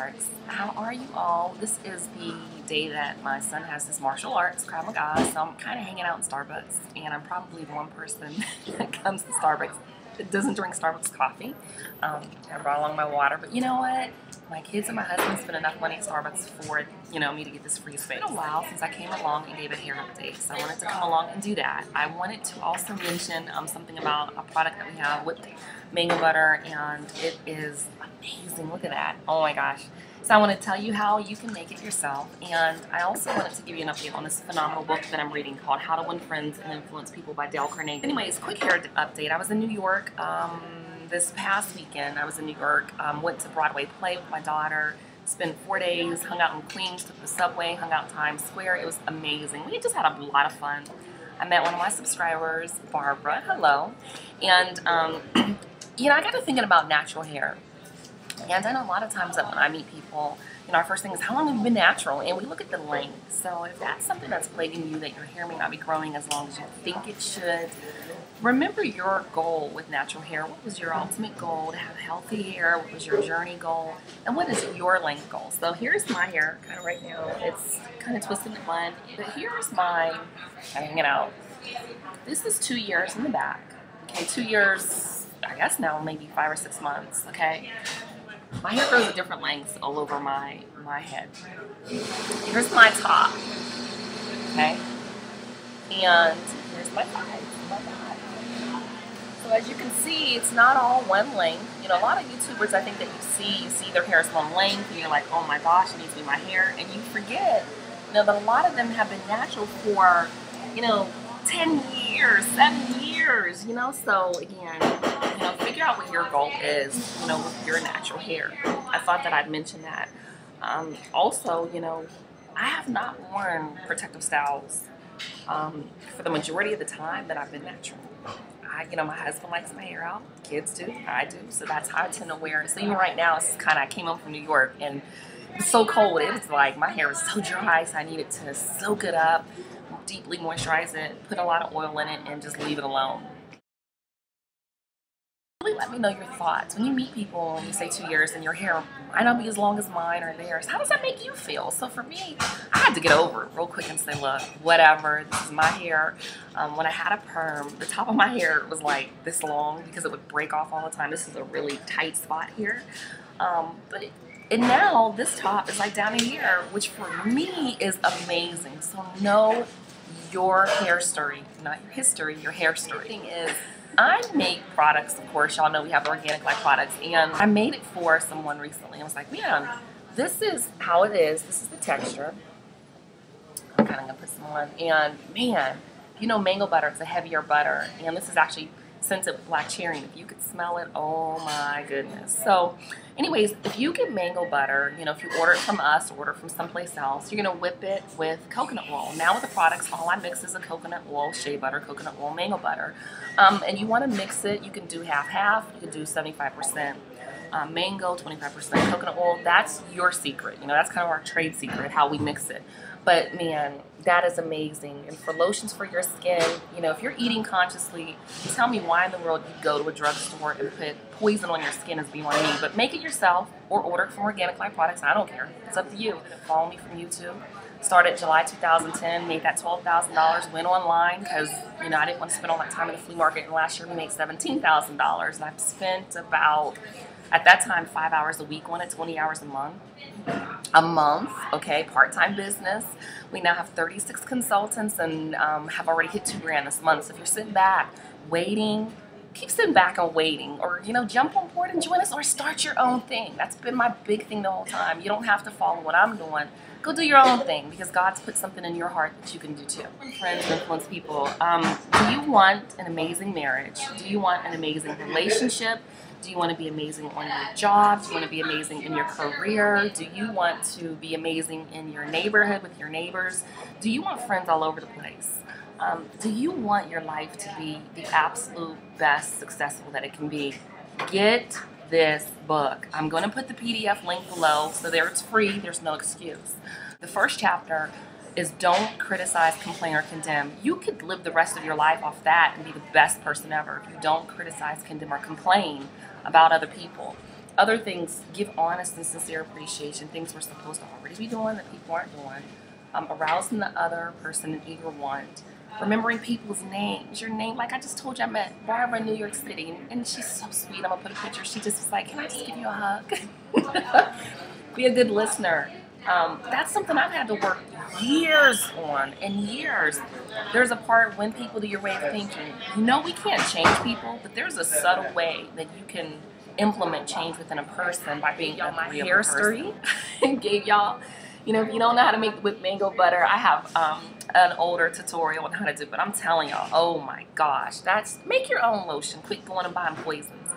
Sparks. How are you all? This is the day that my son has his martial arts, Krav Maga, so I'm kind of hanging out in Starbucks, and I'm probably the one person that comes to Starbucks that doesn't drink Starbucks coffee. I brought along my water, but you know what? My kids and my husband spent enough money at Starbucks for, me to get this free space. It's been a while since I came along and gave a hair update, so I wanted to come along and do that. I wanted to also mention something about a product that we have with mango butter, and it is amazing. Look at that. Oh my gosh. So I want to tell you how you can make it yourself, and I also wanted to give you an update on this phenomenal book that I'm reading called How to Win Friends and Influence People by Carnegie. Anyways, quick hair update. I was in New York this past weekend. I was in New York, went to Broadway play with my daughter, spent 4 days, hung out in Queens, took the subway, hung out in Times Square. It was amazing. We just had a lot of fun. I met one of my subscribers, Barbara. Hello. And, I got to thinking about natural hair. And I know a lot of times that when I meet people, our first thing is, how long have you been natural? And we look at the length. So if that's something that's plaguing you, that your hair may not be growing as long as you think it should, remember your goal with natural hair. What was your ultimate goal? To have healthy hair? What was your journey goal? And what is your length goal? So here's my hair, kind of right now. It's kind of twisted in the bun. But here's my, kind of hanging out. This is 2 years in the back. Okay, 2 years, I guess now maybe 5 or 6 months, okay? My hair grows at different lengths all over my head. Here's my top, okay? And here's my thighs. So as you can see, it's not all one length. A lot of YouTubers, I think that you see their hair is one length, and you're like, oh my gosh, it needs to be my hair. And you forget, that a lot of them have been natural for, 10 years, 7 years, So again, figure out what your goal is, with your natural hair. I thought that I'd mention that. Also, I have not worn protective styles for the majority of the time that I've been natural. My husband likes my hair out, kids do, I do, so that's how I tend to wear it. So even right now, it's I came home from New York and it was so cold. It was like my hair was so dry, so I needed to soak it up, deeply moisturize it, put a lot of oil in it, and just leave it alone. Really let me know your thoughts. When you meet people and you say 2 years and your hair might not be as long as mine or theirs, how does that make you feel? So for me, I had to get over it real quick and say, look, whatever, this is my hair. When I had a perm, the top of my hair was like this long because it would break off all the time. This is a really tight spot here. And now this top is like down in here, which for me is amazing. So know your hair story, not your history, your hair story. The thing is, I make products, of course, y'all know we have organic like products, and I made it for someone recently. I was like, man, this is how it is. This is the texture. I'm kind of going to put some on. And man, mango butter, it's a heavier butter. And this is actually scented with black cherry. And if you could smell it, oh my goodness. So anyways, if you get mango butter, if you order it from us or order it from someplace else, you're going to whip it with coconut oil. Now with the products, all I mix is a coconut oil, shea butter, coconut oil, mango butter. And you want to mix it, you can do half-half, you can do 75% mango, 25% coconut oil. That's your secret. That's kind of our trade secret, how we mix it. But man, that is amazing. And for lotions for your skin, if you're eating consciously, tell me why in the world you go to a drugstore and put poison on your skin as beyond me. But make it yourself or order it from Organic Life Products. I don't care. It's up to you. Follow me from YouTube. Started July 2010, made that $12,000, went online because, I didn't want to spend all that time in the flea market. And last year we made $17,000. And I've spent about, at that time, 5 hours a week on it, 20 hours a month, okay, part-time business. We now have 36 consultants and have already hit $2 grand this month. So if you're sitting back waiting, keep sitting back and waiting, or jump on board and join us, or start your own thing. That's been my big thing the whole time. You don't have to follow what I'm doing. Go do your own thing, because God's put something in your heart that you can do too. Friends and influence people. Do you want an amazing marriage? Do you want an amazing relationship? Do you want to be amazing on your job? Do you want to be amazing in your career? Do you want to be amazing in your neighborhood with your neighbors? Do you want friends all over the place? Do you want your life to be the absolute best successful that it can be? Get this book. I'm going to put the PDF link below, so there it's free. There's no excuse. The first chapter is don't criticize, complain, or condemn. You could live the rest of your life off that and be the best person ever if you don't criticize, condemn, or complain about other people. Other things, give honest and sincere appreciation, things we're supposed to already be doing that people aren't doing. Arousing the other person an eager want. Remembering people's names. Your name, like I just told you, I met Barbara in New York City, and she's so sweet. I'm gonna put a picture. She just was like, can I just give you a hug? Be a good listener. That's something I've had to work years on, and years. There's a part when people do your way of thinking. You know, we can't change people, but there's a subtle way that you can implement change within a person by being a my hair story and gave y'all, you know, if you don't know how to make with mango butter, I have an older tutorial on how to do it, but I'm telling y'all, oh my gosh, that's, make your own lotion. Quit going and buying poisons.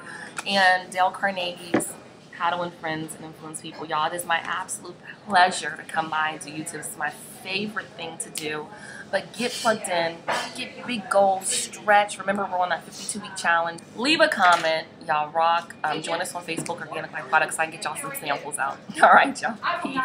And Dale Carnegie's How to Win Friends and Influence People. Y'all, it is my absolute pleasure to come by and do YouTube. It's my favorite thing to do. But get plugged in, get big goals, stretch. Remember, we're on that 52-week challenge. Leave a comment. Y'all rock. Join us on Facebook, Organic Life Products. So I can get y'all some samples out. All right, y'all. Peace.